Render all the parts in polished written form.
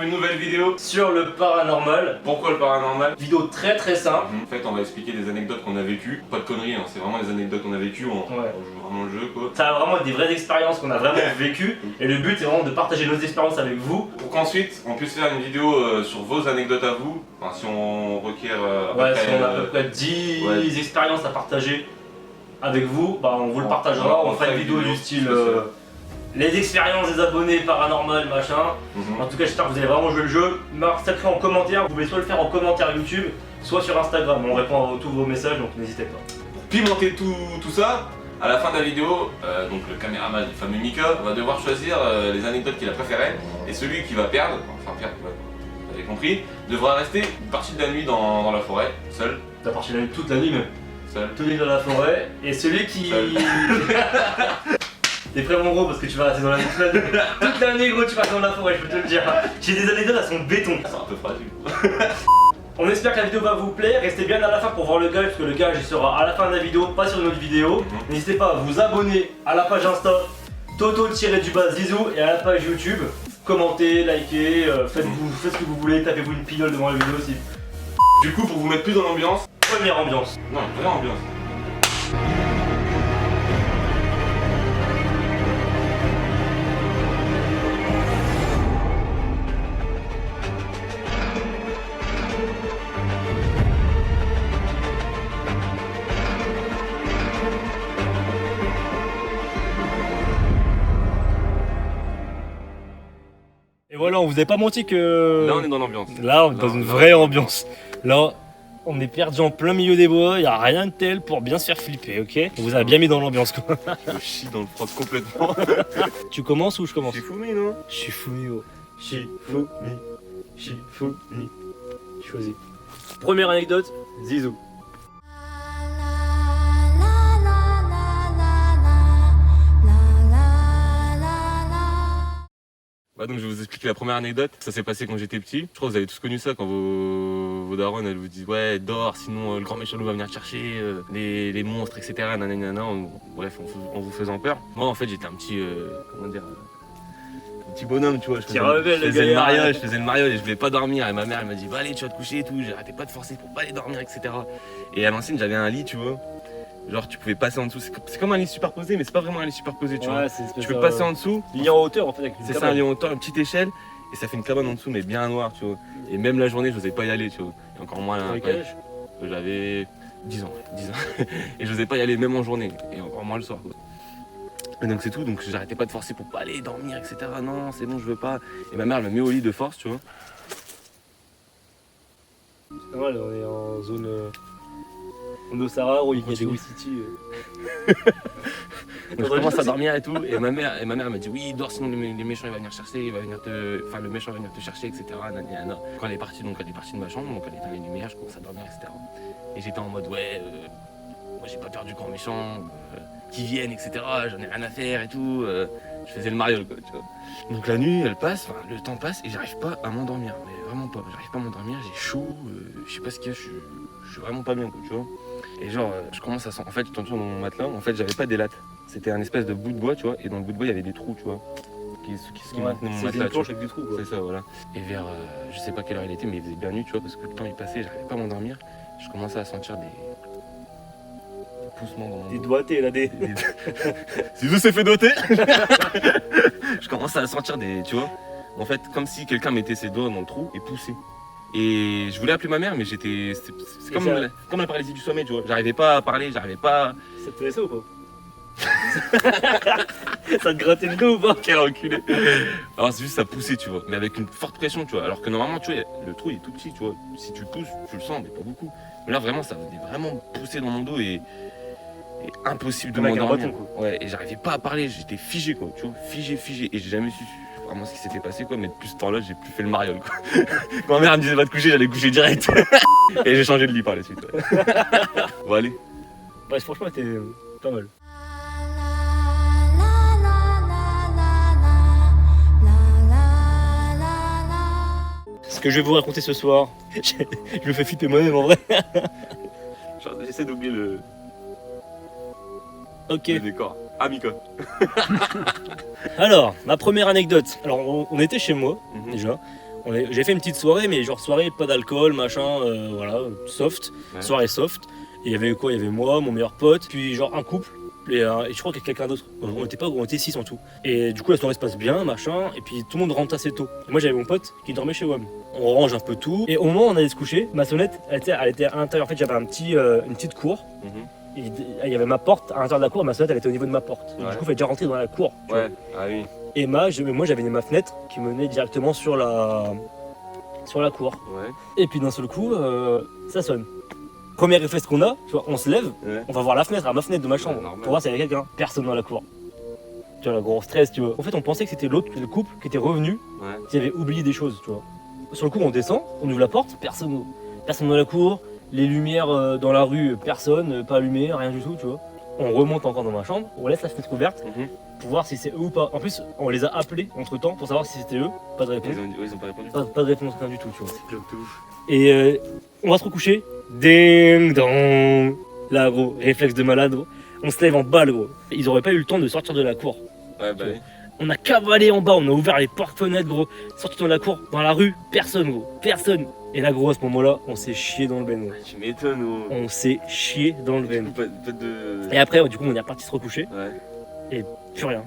pour une nouvelle vidéo sur le paranormal. Pourquoi le paranormal? Vidéo très simple. En fait, on va expliquer des anecdotes qu'on a vécues. Pas de conneries, hein, c'est vraiment les anecdotes qu'on a vécues. On joue vraiment le jeu, quoi. Ça a vraiment des vraies expériences qu'on a vraiment vécues. Et le but, c'est vraiment de partager nos expériences avec vous. Pour qu'ensuite, on puisse faire une vidéo sur vos anecdotes à vous. Enfin, si on requiert si on a à peu près 10 expériences à partager avec vous, bah on vous le partagera. On fera une vidéo du style les expériences des abonnés paranormal, machin. En tout cas, j'espère que vous avez vraiment joué le jeu. Marquez en commentaire. Vous pouvez soit le faire en commentaire YouTube, soit sur Instagram. On répond à tous vos messages, donc n'hésitez pas. Pour pimenter tout ça, à la fin de la vidéo, donc le caméraman, le fameux Mika, va devoir choisir les anecdotes qu'il a préférées. Et celui qui va perdre, vous avez compris, devra rester une partie de la nuit dans la forêt, seul. La partie de la nuit, toute la nuit même. Seul. Toute la nuit dans la forêt. Et celui qui... T'es prêt mon gros parce que tu vas rester dans la nuit toute la nuit gros, tu vas rester dans la forêt, je peux te le dire. J'ai des anecdotes à son béton. C'est un peu fragile. On espère que la vidéo va vous plaire, restez bien à la fin pour voir le gage parce que le gage il sera à la fin de la vidéo, pas sur une autre vidéo. N'hésitez pas à vous abonner à la page Insta Toto-Zizou et à la page YouTube. Commentez, likez, faites ce que vous voulez, tapez-vous une pignole devant la vidéo aussi. Du coup, pour vous mettre plus dans l'ambiance, Première ambiance. non, une vraie ambiance. Et voilà, on vous a pas menti que... Là, on est dans l'ambiance. Là, on est dans une vraie ambiance. Là, on est perdu en plein milieu des bois, il n'y a rien de tel pour bien se faire flipper, ok? On vous a bien mis dans l'ambiance quoi. Je chie dans le froid complètement. Tu commences ou je commence? Je suis fourmi, non? Shifumi, oh. Shifumi. Choisis. Première anecdote, Zizou. Donc je vais vous expliquer la première anecdote. Ça s'est passé quand j'étais petit. Je crois que vous avez tous connu ça quand vos darons elles vous disent ouais dors sinon le grand méchant loup va venir te chercher, les monstres etc. Nanana, bref en vous faisant peur. Moi en fait j'étais un petit comment dire un petit bonhomme tu vois. Je faisais le mariole et je voulais pas dormir et ma mère elle m'a dit va allez tu vas te coucher et tout. J'arrêtais pas de forcer pour pas aller dormir etc. Et à l'ancienne j'avais un lit tu vois. Genre tu pouvais passer en dessous, c'est comme un lit superposé mais c'est pas vraiment un lit superposé tu vois. Tu peux passer en dessous. Lit en hauteur en fait avec une c'est ça un lit en hauteur, une petite échelle et ça fait une cabane en dessous mais bien noire tu vois. Et même la journée je n'osais pas y aller tu vois. Et encore moins là. J'avais 10 ans. Et je n'osais pas y aller même en journée et encore moins le soir quoi. Et donc c'est tout, donc j'arrêtais pas de forcer pour pas aller dormir etc. Non c'est bon je veux pas. Et ma mère elle me met au lit de force tu vois. C'est pas mal, on est en zone... On est au Sahara où il y a des Wii City. Donc je commence à dormir et tout, et ma mère m'a dit oui dors sinon les méchants il va venir chercher, le méchant va venir te chercher etc. Quand elle est partie de ma chambre, donc elle éteint les lumières, je commence à dormir etc. Et j'étais en mode ouais moi j'ai pas peur du grand méchant, qui viennent etc. J'en ai rien à faire et tout. Je faisais le mariole quoi tu vois. Donc la nuit elle passe, le temps passe et j'arrive pas à m'endormir, mais vraiment pas, j'arrive pas à m'endormir, j'ai chaud, je sais pas ce qu'il y a, je suis vraiment pas bien quoi tu vois. Et genre je commence à sentir, en fait je t'entends dans mon matelas, en fait j'avais pas des lattes, c'était un espèce de bout de bois tu vois, et dans le bout de bois il y avait des trous tu vois, qui maintenaient mon matelas. C'est une planche avec des trous quoi. C'est ça voilà. Et vers, je sais pas quelle heure il était mais il faisait bien nuit tu vois, parce que le temps il passait, j'arrivais pas à m'endormir, je commençais à sentir des poussements dans mon dos. Des doigtés là, des... Zizou s'est fait doigter. Je commençais à sentir des, tu vois, en fait comme si quelqu'un mettait ses doigts dans le trou et poussait. Et je voulais appeler ma mère mais j'étais, c'est comme la paralysie du sommeil tu vois, j'arrivais pas à parler, j'arrivais pas... Ça te faisait ça ou pas? Ça te grattait le dos ou pas? Quel enculé. Alors c'est juste ça poussait tu vois, mais avec une forte pression tu vois, alors que normalement tu vois, le trou il est tout petit tu vois, si tu pousses tu le sens mais pas beaucoup. Mais là vraiment ça venait vraiment pousser dans mon dos et impossible de m'endormir. Ouais, et j'arrivais pas à parler, j'étais figé quoi, tu vois, figé, et j'ai jamais su vraiment ce qui s'était passé quoi, mais depuis ce temps-là j'ai plus fait le mariole quoi. Quand ma mère me disait va te coucher, j'allais coucher direct. Et j'ai changé de lit par la suite. Ouais. Bon allez. Ouais, franchement c'était pas mal. Ce que je vais vous raconter ce soir, je me fais flipper moi-même en vrai. J'essaie d'oublier le décor. Ah Mika. Alors, ma première anecdote. Alors, on était chez moi, déjà. J'ai fait une petite soirée, mais genre soirée, pas d'alcool, machin, voilà, soft, Ouais. soirée soft. Et il y avait quoi? Il y avait moi, mon meilleur pote, puis genre un couple. Et je crois qu'il y a quelqu'un d'autre. On était pas gros, on était 6 en tout. Et du coup la soirée se passe bien, machin, et puis tout le monde rentre assez tôt. Et moi j'avais mon pote qui dormait chez WAM. On range un peu tout. Et au moment où on allait se coucher, ma sonnette, elle était à l'intérieur. En fait j'avais une petite cour. Mhm. Et il y avait ma porte à l'intérieur de la cour, ma sonnette elle était au niveau de ma porte. Donc, Ouais. du coup il fallait déjà rentrer dans la cour. tu vois. Ouais, ah oui. Et moi j'avais ma fenêtre qui menait directement sur la cour. Ouais. Et puis d'un seul coup, ça sonne. Premier réflexe qu'on a, tu vois, on se lève, Ouais. on va voir la fenêtre, à ma fenêtre de ma chambre, normal. pour voir s'il y avait quelqu'un. Personne dans la cour. Tu vois, le gros stress, tu vois. En fait, on pensait que c'était le couple qui était revenu, Ouais. qui avait oublié des choses, tu vois. Sur le coup, on descend, on ouvre la porte, personne dans la cour, les lumières dans la rue, personne, pas allumé, rien du tout, tu vois. On remonte encore dans ma chambre, on laisse la fenêtre ouverte Mhm. pour voir si c'est eux ou pas. En plus, on les a appelés entre temps pour savoir si c'était eux, pas de réponse. Ils ont pas répondu. Pas de réponse, rien du tout, tu vois. Club de ouf. Et on va se recoucher. Ding dong. Là, gros, réflexe de malade, gros. On se lève en balle, gros. Ils auraient pas eu le temps de sortir de la cour. Ouais, bah oui. On a cavalé en bas, on a ouvert les portes-fenêtres, gros. Sorti dans la cour, dans la rue, personne, gros. Personne. Et là, gros, à ce moment-là, on s'est chié dans le ben, gros. Tu m'étonnes, oh. On s'est chié dans le ben. Pas de. Et après, du coup, on est reparti se recoucher. Ouais. Plus rien,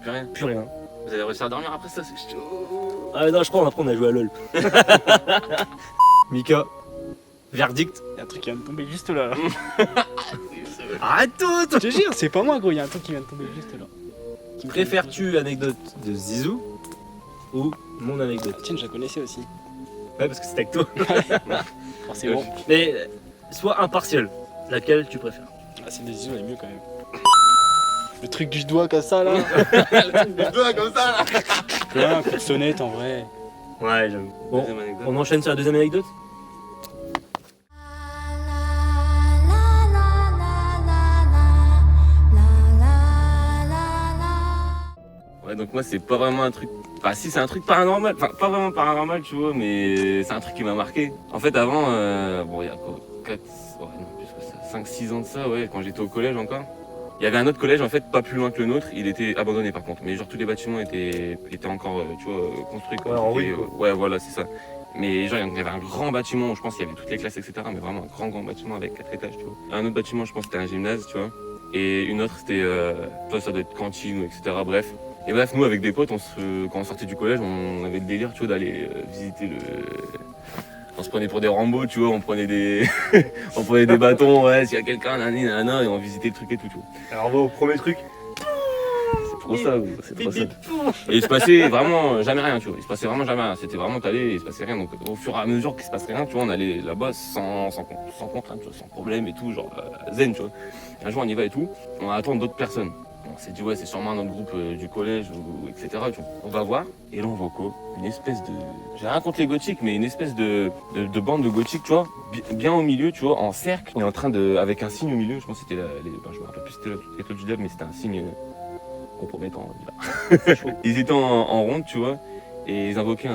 Plus rien. plus rien. Vous avez réussi à dormir après ça, c'est chaud. Ah non, je crois, après, on a joué à LoL. Mika, verdict. Y'a un truc qui vient de tomber juste là. Arrête tout. Je te jure, c'est pas moi gros, y'a un truc qui vient de tomber juste là. Qui me Préfères-tu l'anecdote de Zizou ou mon anecdote? Tiens, je la connaissais aussi. Ouais, parce que c'était avec toi. Forcément. Mais sois impartial. Laquelle tu préfères? Ah, c'est des Zizou, elle est mieux quand même. Le truc du doigt comme ça là. Le doigt comme ça là. Ouais, un coup de sonnette en vrai. Ouais, j'avoue. Bon, Deuxième anecdote. on enchaîne sur la deuxième anecdote. Ouais, donc moi, c'est pas vraiment un truc. Enfin, si, c'est un truc paranormal. Enfin, pas vraiment paranormal, tu vois, mais c'est un truc qui m'a marqué. En fait, avant, bon, il y a quoi 4, ouais, non, plus que ça, 5-6 ans de ça, ouais, quand j'étais au collège encore. Il y avait un autre collège, en fait, pas plus loin que le nôtre. Il était abandonné par contre. Mais genre, tous les bâtiments étaient encore, tu vois, construits. Quoi. Ouais, en C'était, rue, quoi. ouais, voilà, c'est ça. Mais genre, il y avait un grand bâtiment où je pense qu'il y avait toutes les classes, etc. Mais vraiment un grand bâtiment avec 4 étages, tu vois. Un autre bâtiment, je pense que c'était un gymnase, tu vois. Et une autre, c'était, toi, ça doit être cantine, etc. Bref. Et bref, nous, avec des potes, quand on sortait du collège, on avait le délire, tu vois, d'aller visiter le. On se prenait pour des Rambo, tu vois, on prenait des, on prenait des bâtons, ouais, s'il y a quelqu'un, nanana, et on visitait le truc et tout, tu vois. Alors on va au premier truc. C'est trop ça, gros, c'est trop ça. Et il se passait vraiment jamais rien, tu vois. Il se passait vraiment jamais rien. C'était vraiment calé et il se passait rien. Donc au fur et à mesure qu'il se passait rien, tu vois, on allait là-bas sans contrainte, tu vois, sans problème et tout, genre zen, tu vois. Et un jour on y va et tout, on attend d'autres personnes. On s'est dit ouais c'est sûrement un autre groupe du collège ou etc. Tu vois. On va voir et là on voit quoi? Une espèce de. J'ai rien contre les gothiques, mais une espèce de bande de gothiques, tu vois, bien au milieu, tu vois, en cercle, et en train de. Avec un signe au milieu, je pense que c'était je me rappelle plus si c'était l'école du diable, mais c'était un signe compromettant, on va dire. Ils étaient en ronde, tu vois, et ils invoquaient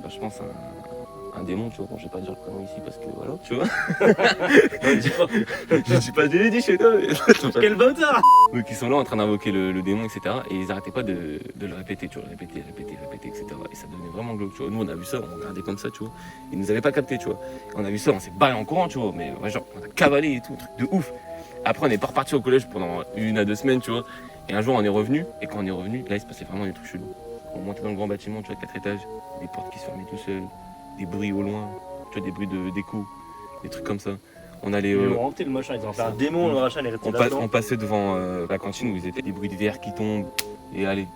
je pense un démon, tu vois. Bon, je vais pas dire le prénom ici parce que voilà, tu vois. Dis pas. Je dis pas, je l'ai dit chez toi. Quel bâtard! Donc ils sont là en train d'invoquer le démon, etc. Et ils arrêtaient pas de le répéter, tu vois, répéter, etc. Et ça devenait vraiment glauque, tu vois. Nous on a vu ça, on regardait comme ça, tu vois. Ils nous avaient pas capté, tu vois. On a vu ça, on s'est barré en courant, tu vois. Mais ouais, genre, on a cavalé et tout, truc de ouf. Après on est pas reparti au collège pendant 1 à 2 semaines, tu vois. Et un jour on est revenu, et quand on est revenu, là il se passait vraiment des trucs chelous. On montait dans le grand bâtiment, tu vois, 4 étages, des portes qui se fermaient tout seuls, des bruits au loin, tu vois, des bruits d'écho, des trucs comme ça. On allait. Ils ont hanté le machin, ils ont fait un démon, le machin, il est resté là-dedans. On passait devant la cantine où ils étaient, des bruits de verre qui tombent. Et allez,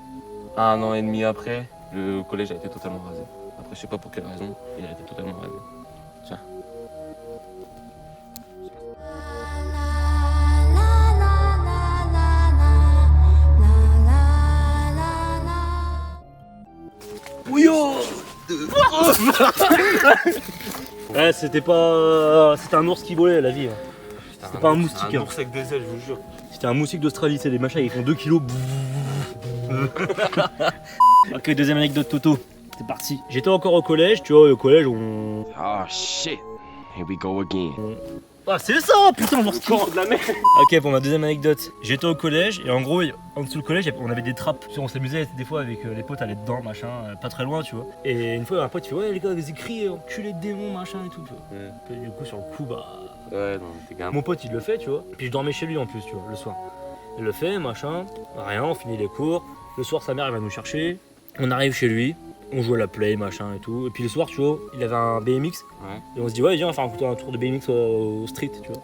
1 an et demi après, le collège a été totalement rasé. Après, je sais pas pour quelle raison, il a été totalement rasé. Tiens. Ouais, c'était pas. C'était un ours qui volait, la vie. C'était pas un moustique. Un Hein. ours avec des ailes, je vous jure. C'était un moustique d'Australie, c'est des machins, ils font 2 kilos. Ok, deuxième anecdote Toto. C'est parti. J'étais encore au collège, tu vois, au collège, Oh shit. Here we go again. Ah, c'est ça, putain, genre de la mer. Ok, pour ma deuxième anecdote, j'étais au collège et en gros, en dessous du collège, on avait des trappes. On s'amusait des fois avec les potes à aller dedans, machin, pas très loin, tu vois. Et une fois, un pote, il fait ouais, les gars, vas-y, crie, enculé de démon, machin et tout, tu vois. Ouais. Et du coup, sur le coup, bah. Ouais, non, t'es gamin. Mon pote, il le fait, tu vois. Puis je dormais chez lui en plus, tu vois, le soir. Il le fait, machin, rien, on finit les cours. Le soir, sa mère, elle va nous chercher. On arrive chez lui, on joue à la play, machin et tout. Et puis le soir, tu vois, il avait un BMX. Ouais. Et on se dit, ouais, viens, on va faire un tour de BMX au street, tu vois.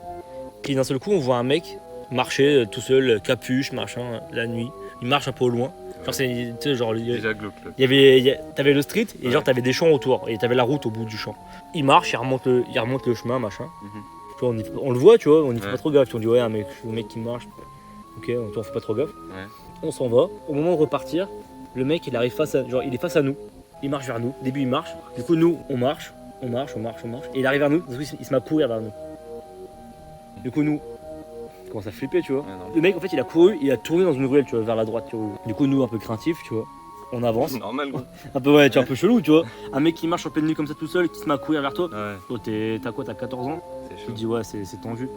Puis d'un seul coup, on voit un mec marcher tout seul, capuche, machin, la nuit. Il marche un peu au loin. Genre, c'est, tu sais, genre, Déjà glauque là. t'avais le street et Ouais. genre, t'avais des champs autour. Et t'avais la route au bout du champ. Il marche, il remonte le chemin, machin. Tu vois, on le voit, tu vois, on y fait Ouais. pas trop gaffe. On dit, ouais, un mec qui marche. Ok, on fait pas trop gaffe. Ouais. On s'en va. Au moment de repartir, le mec, il arrive il est face à nous. Il marche vers nous. Au début, il marche. Du coup, nous, on marche. Et il arrive vers nous. Du coup, il se met à courir vers nous. Du coup, nous, on commence à flipper, tu vois. Ouais, non. Le mec, en fait, il a couru, il a tourné dans une ruelle, tu vois, vers la droite, tu vois. Du coup, nous, un peu craintifs, tu vois, on avance. Normal, gros. Un peu, ouais, tu vois, un peu chelou, tu vois. Un mec qui marche en pleine nuit comme ça tout seul, qui se met à courir vers toi. Ouais, Toi, t'as quoi, t'as 14 ans? c'est Tu chaud. te dis, ouais, c'est tendu.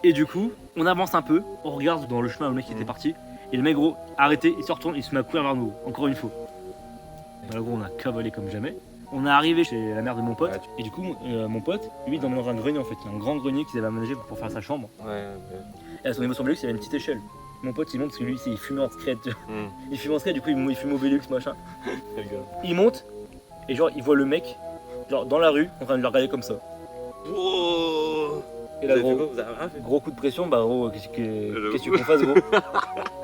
Et du coup, on avance un peu, on regarde dans le chemin où le mec était parti. Et le mec, gros, arrêté, il se retourne, il se met à courir vers nous, encore une fois. Bah, gros, on a cavalé comme jamais. On est arrivé chez la mère de mon pote. Ouais. Et du coup, mon pote, lui, il dormait dans un grenier en fait. Un grand grenier qu'ils avaient aménagé pour faire sa chambre. Ouais, Et à son niveau sur Belux, il y avait une petite échelle. Mon pote, il monte parce que lui, il fume en secret. Tu vois. ouais. Il fume en secret, du coup, il fume au Belux, machin. Il monte, et genre, il voit le mec, genre, dans la rue, en train de le regarder comme ça. Oh. Et là, Vous avez fait gros, quoi? Vous avez rien fait? gros coup de pression, bah, gros, qu'est-ce que tu veux qu'on fasse, gros?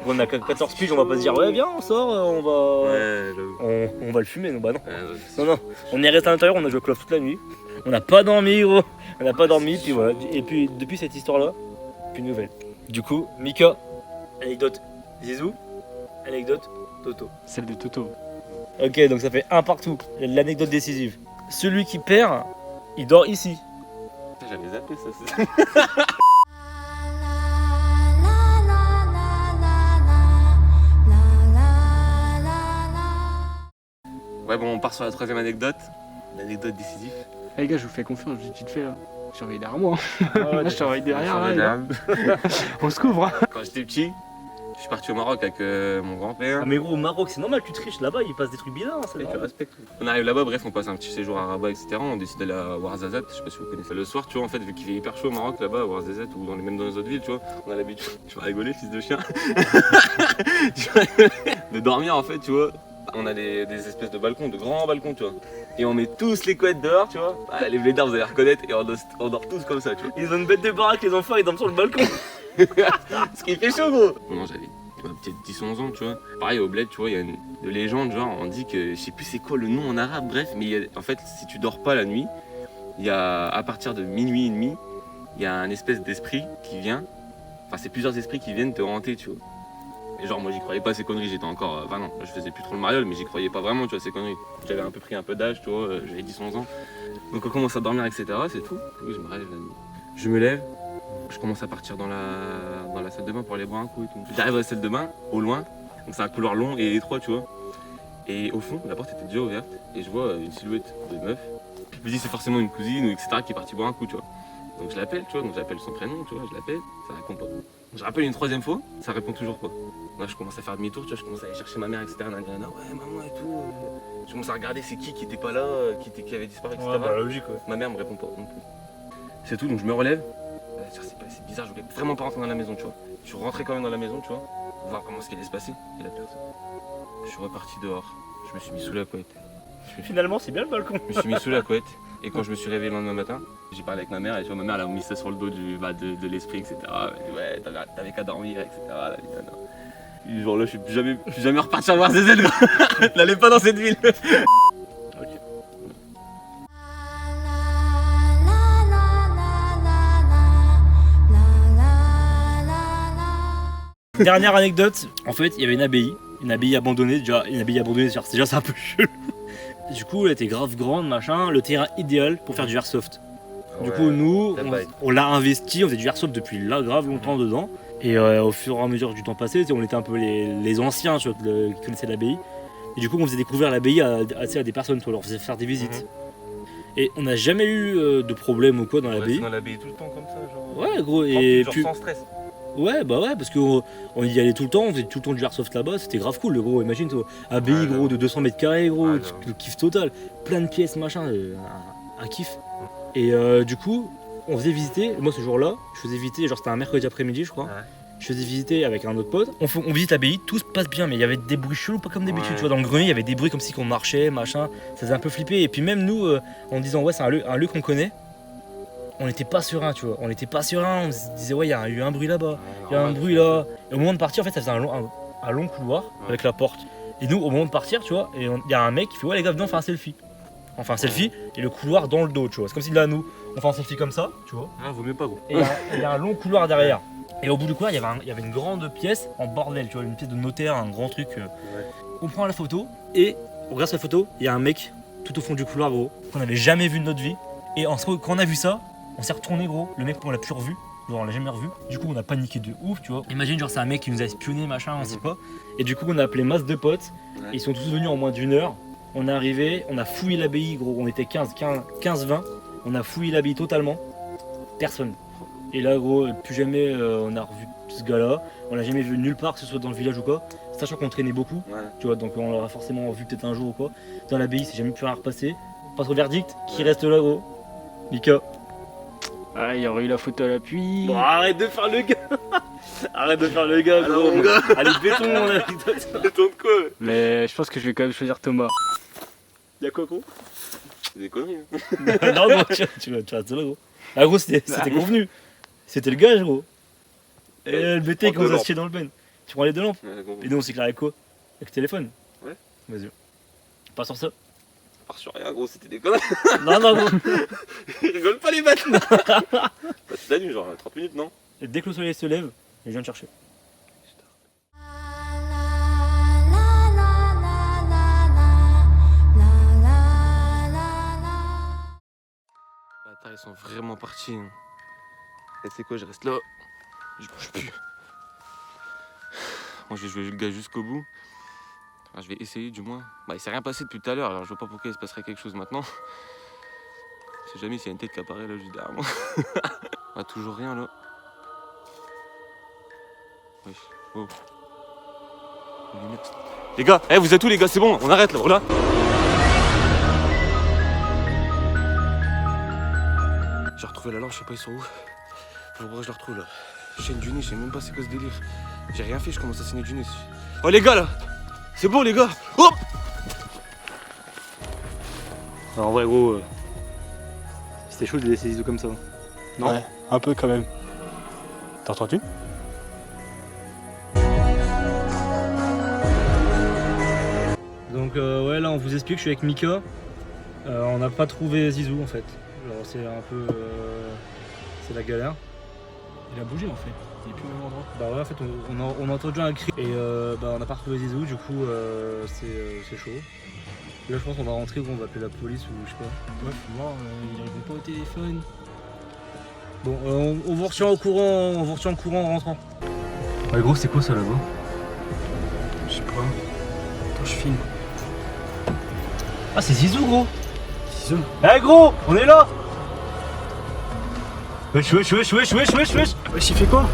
On a 14 piges, on va pas se dire, ouais, viens, on sort, on va. Ouais, j'avoue. On va le fumer, non, bah non. Ouais, Non, on est resté à l'intérieur, on a joué à Call of toute la nuit. On n'a pas dormi, gros. On n'a pas dormi, puis voilà. Et puis, depuis cette histoire-là, plus de nouvelles. Du coup, Mika, anecdote Zizou, anecdote Toto. Celle de Toto. Ok, donc ça fait un partout. L'anecdote décisive. Celui qui perd, il dort ici. J'avais zappé ça. Ouais, bon, on part sur la troisième anecdote. L'anecdote décisive. Eh les gars, je vous fais confiance, je dis tu te fais là. Je surveille derrière moi. Là, je surveille derrière. Ouais, Là, on se couvre. Hein. Quand j'étais petit, je suis parti au Maroc avec mon grand-père. Ah, mais gros, au Maroc, c'est normal, tu triches là-bas, il passe des trucs bizarres. Ça, Et tu respectes. On arrive là-bas, bref, on passe un petit séjour à Rabat, etc. On décide d'aller à Ouarzazate, je sais pas si vous connaissez. Le soir, tu vois, en fait, vu qu'il fait hyper chaud au Maroc, là-bas, à Ouarzazate, ou même dans les autres villes, tu vois, on a l'habitude, tu vas rigoler, fils de chien, Tu vas rigoler. De dormir, en fait, tu vois. On a des espèces de balcons, de grands balcons, tu vois. Et on met tous les couettes dehors, tu vois. Ah, les blédards, vous allez reconnaître, et on dort tous comme ça, tu vois. Ils ont une bête de baraque, les enfants, ils dorment sur le balcon. Parce qu'il fait chaud, gros. Moi, j'avais peut-être 10-11 ans, tu vois. Pareil, au bled, tu vois, il y a une légende, genre, on dit que, je sais plus c'est quoi le nom en arabe, bref, mais en fait, si tu dors pas la nuit, il y a, à partir de minuit et demi, il y a un espèce d'esprit qui vient, enfin, c'est plusieurs esprits qui viennent te hanter, tu vois. Et genre, moi, j'y croyais pas à ces conneries, j'étais encore, enfin non, je faisais plus trop le mariole, mais j'y croyais pas vraiment, tu vois, ces conneries. J'avais un peu pris un peu d'âge, tu vois, j'avais 10-11 ans. Donc, on commence à dormir, etc., c'est tout. Oui, je me lève la nuit. Je me lève, je commence à partir dans la salle de bain pour aller boire un coup et tout. J'arrive à la salle de bain, au loin, donc c'est un couloir long et étroit, tu vois. Et au fond, la porte était déjà ouverte et je vois une silhouette de meuf. Je me dis c'est forcément une cousine ou etc. qui est partie boire un coup, tu vois. Donc je l'appelle, tu vois, donc j'appelle son prénom, tu vois, je l'appelle, ça répond pas. Je rappelle une troisième fois, ça répond toujours pas. Là je commence à faire demi-tour, tu vois, je commence à aller chercher ma mère, etc. Nanana, ouais, maman et tout. Je commence à regarder c'est qui était pas là, qui avait disparu, etc. logique, ouais. Ma mère me répond pas non plus. C'est tout, donc je me relève. C'est bizarre, je voulais vraiment pas rentrer dans la maison, tu vois. Je suis rentré quand même dans la maison, tu vois, voir comment ce qui allait se passer. Et la personne. Je suis reparti dehors. Je me suis mis sous la couette. Finalement, c'est bien le balcon. Je me suis mis sous la couette. Et quand je me suis réveillé le lendemain matin, j'ai parlé avec ma mère et tu vois, ma mère elle a mis ça sur le dos de l'esprit, etc. Elle dit, ouais, t'avais qu'à dormir, etc. Et genre là, je suis plus jamais reparti à voir ZZ, gros. N'allez pas dans cette ville. Dernière anecdote, en fait, il y avait une abbaye abandonnée, genre déjà c'est un peu chelou. Du coup, elle était grave grande, machin, le terrain idéal pour faire du airsoft. Du coup, nous, on l'a investi, on faisait du airsoft depuis là, grave longtemps dedans. Et au fur et à mesure du temps passé, tu sais, on était un peu les anciens, tu vois, qui connaissaient l'abbaye. Et du coup, on faisait découvrir l'abbaye à des personnes, tu vois, on leur faisait faire des visites. Et on n'a jamais eu de problème ou quoi dans l'abbaye. Dans l'abbaye tout le temps comme ça, genre. Ouais, gros, et genre puis. sans stress. Ouais, bah ouais, parce qu'on y allait tout le temps, on faisait tout le temps du airsoft là-bas, c'était grave cool, le gros. Imagine, toi, abbaye, Ouais, gros, de 200 mètres carrés, gros, Ouais, le kiff total. Plein de pièces, machin, un kiff. Et du coup, on faisait visiter, moi ce jour-là, je faisais visiter, genre c'était un mercredi après-midi, je crois. Ouais. Je faisais visiter avec un autre pote. On visite l'abbaye, tout se passe bien, mais il y avait des bruits chelous, pas comme d'habitude. Ouais. Tu vois, dans le grenier, il y avait des bruits comme si on marchait, machin. Ça faisait un peu flipper. Et puis même nous, en disant ouais, c'est un lieu qu'on connaît, on n'était pas serein, tu vois. On n'était pas serein. On se disait ouais, il y a eu un bruit là-bas, il y a un bruit là. Et au moment de partir, en fait, ça faisait un long couloir avec la porte. Et nous, au moment de partir, tu vois, il y a un mec qui fait ouais les gars, venez on fait un selfie. On fait un selfie et le couloir dans le dos, tu vois. C'est comme si là nous, on fait un selfie comme ça, tu vois. Ah, vaut mieux pas, gros. Et il y a un long couloir derrière. Et au bout du couloir, il y avait une grande pièce en bordel, tu vois, une pièce de notaire, un grand truc. On prend la photo et on regarde sa photo, il y a un mec tout au fond du couloir, gros, qu'on n'avait jamais vu de notre vie. Et quand on a vu ça, on s'est retourné, gros. Le mec, on l'a plus revu. Genre, on l'a jamais revu. Du coup, on a paniqué de ouf, tu vois. Imagine, genre, c'est un mec qui nous a espionné, machin, on sait pas. Et du coup, on a appelé masse de potes. Ouais. Ils sont tous venus en moins d'1 heure. On est arrivé, on a fouillé l'abbaye, gros. On était 15-20. On a fouillé l'abbaye totalement. Personne. Et là, gros, plus jamais on a revu ce gars-là. On l'a jamais vu nulle part, que ce soit dans le village ou quoi. Sachant qu'on traînait beaucoup, Ouais. tu vois, donc on l'aura forcément vu peut-être un jour ou quoi. Dans l'abbaye, c'est jamais pu rien repasser. Passe au verdict, qui reste là, gros? Mika. Ah, il y aurait eu la photo à l'appui. Bon, arrête de faire le gars. Arrête de faire le gars, gros. mon gars. Allez, béton, mon anecdote. Béton de quoi? Mais je pense que je vais quand même choisir Thomas. Y'a quoi, gros? C'est des conneries. Hein. Non, gros, tu restes là, gros. Ah, gros, c'était convenu. C'était le gage, gros. Et le BT Prends commence deux à se chier dans le ben. Tu prends les 2 lampes. Ouais, gros. Et nous, on s'éclaire avec quoi? Avec le téléphone. Ouais. Vas-y. Pas sur ça. Part sur rien, gros, c'était des conneries. Non, non, gros. Ils rigolent pas, les bêtes. C'est la nuit, genre 30 minutes, non? Et dès que le soleil se lève, je viens te chercher. Bâtards, ils sont vraiment partis. Hein. Et c'est quoi, je reste là. Je bouge plus. Moi, je vais jouer le gars jusqu'au bout. Enfin, je vais essayer, du moins. Bah, il s'est rien passé depuis tout à l'heure, alors je vois pas pourquoi il se passerait quelque chose maintenant. Je sais jamais s'il y a une tête qui apparaît là, juste derrière moi. Ah, toujours rien là. Wesh, oh. Les gars, vous êtes où les gars? C'est bon, on arrête là, voilà. J'ai retrouvé la lampe, je sais pas ils sont où. Faut voir que je la retrouve là. Chaîne du nez, je sais même pas c'est quoi ce délire. J'ai rien fait, je commence à saigner du nez. Oh les gars là, c'est bon les gars. Hop. Alors, en vrai, gros, c'était chaud de laisser les ISO comme ça. Non? Ouais, un peu quand même. T'entends-tu? Donc ouais, là on vous explique, je suis avec Mika. On n'a pas trouvé Zizou en fait. Genre c'est un peu... c'est la galère. Il a bougé en fait. Il est plus au même endroit. Bah ouais, en fait on a entendu un cri et bah on n'a pas retrouvé Zizou, du coup c'est chaud. Là je pense qu'on va rentrer ou on va appeler la police ou je sais pas. Ouais, faut voir, il répond pas au téléphone. Bon on vous retient au courant, en rentrant. Ouais gros, c'est quoi ça là-bas? Je sais pas. Attends, je filme. Ah c'est Zizou gros. Zizou. Eh gros, on est là. Wesh. Wesh, il fait quoi?